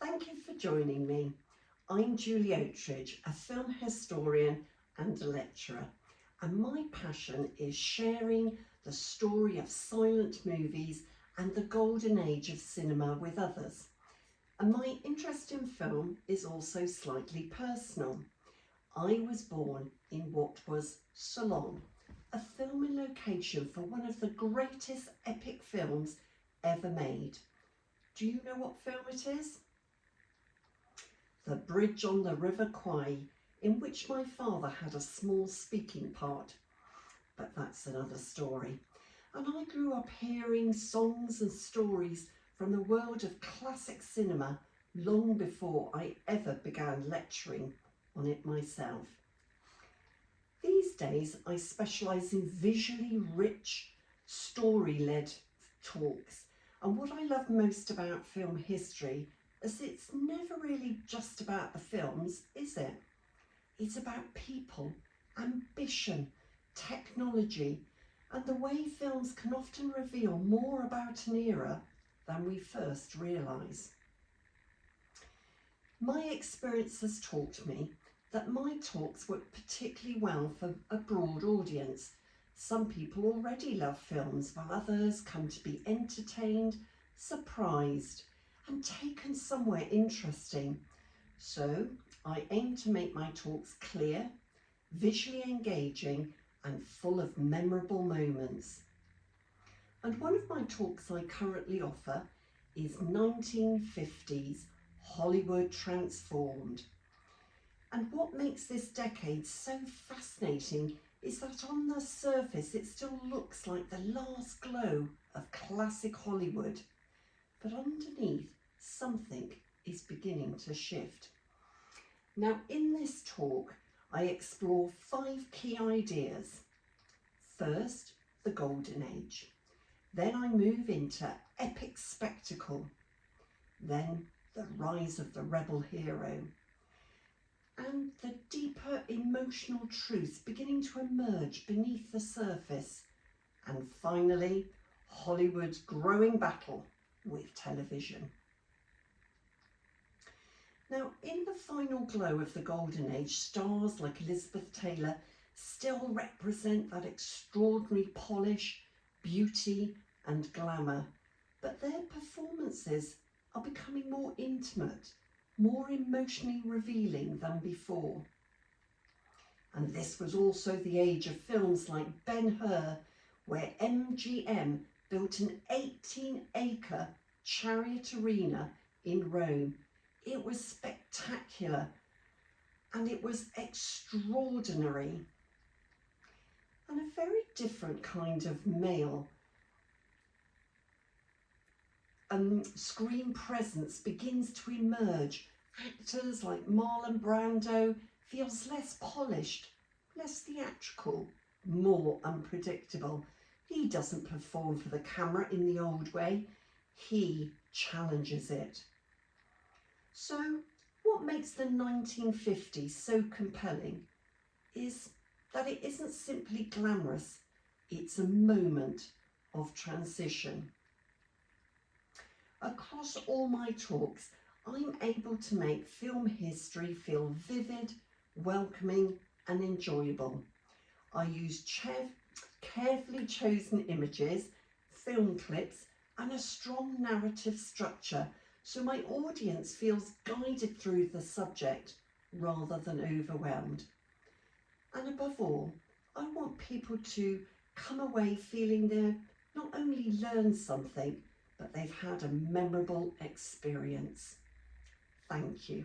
Thank you for joining me. I'm Julie Oatridge, a film historian and a lecturer, and my passion is sharing the story of silent movies and the golden age of cinema with others. And my interest in film is also slightly personal. I was born in what was Ceylon, a filming location for one of the greatest epic films ever made. Do you know what film it is? The Bridge on the River Kwai, in which my father had a small speaking part. But that's another story. And I grew up hearing songs and stories from the world of classic cinema long before I ever began lecturing on it myself. These days I specialise in visually rich, story-led talks, and what I love most about film history is it's never really just about the films, is it? It's about people, ambition, technology, and the way films can often reveal more about an era than we first realise. My experience has taught me that my talks work particularly well for a broad audience. Some people already love films, while others come to be entertained, surprised, and taken somewhere interesting. So I aim to make my talks clear, visually engaging, and full of memorable moments. And one of my talks I currently offer is 1950s Hollywood Transformed. And what makes this decade so fascinating is that on the surface it still looks like the last glow of classic Hollywood, but underneath something is beginning to shift. Now in this talk I explore 5 key ideas. First, the Golden Age. Then I move into epic spectacle. Then the rise of the rebel hero. And the deeper emotional truths beginning to emerge beneath the surface. And finally, Hollywood's growing battle with television. Now, in the final glow of the Golden Age, stars like Elizabeth Taylor still represent that extraordinary polish, beauty and glamour, but their performances are becoming more intimate, more emotionally revealing than before. And this was also the age of films like Ben-Hur, where MGM built an 18-acre chariot arena in Rome. It was spectacular and it was extraordinary. And a very different kind of male screen presence begins to emerge. Actors like Marlon Brando feels less polished, less theatrical, more unpredictable. He doesn't perform for the camera in the old way, he challenges it. So what makes the 1950s so compelling is that it isn't simply glamorous, it's a moment of transition. Across all my talks, I'm able to make film history feel vivid, welcoming and enjoyable. I use carefully chosen images, film clips and a strong narrative structure so my audience feels guided through the subject rather than overwhelmed. And above all, I want people to come away feeling they've not only learned something, but they've had a memorable experience. Thank you.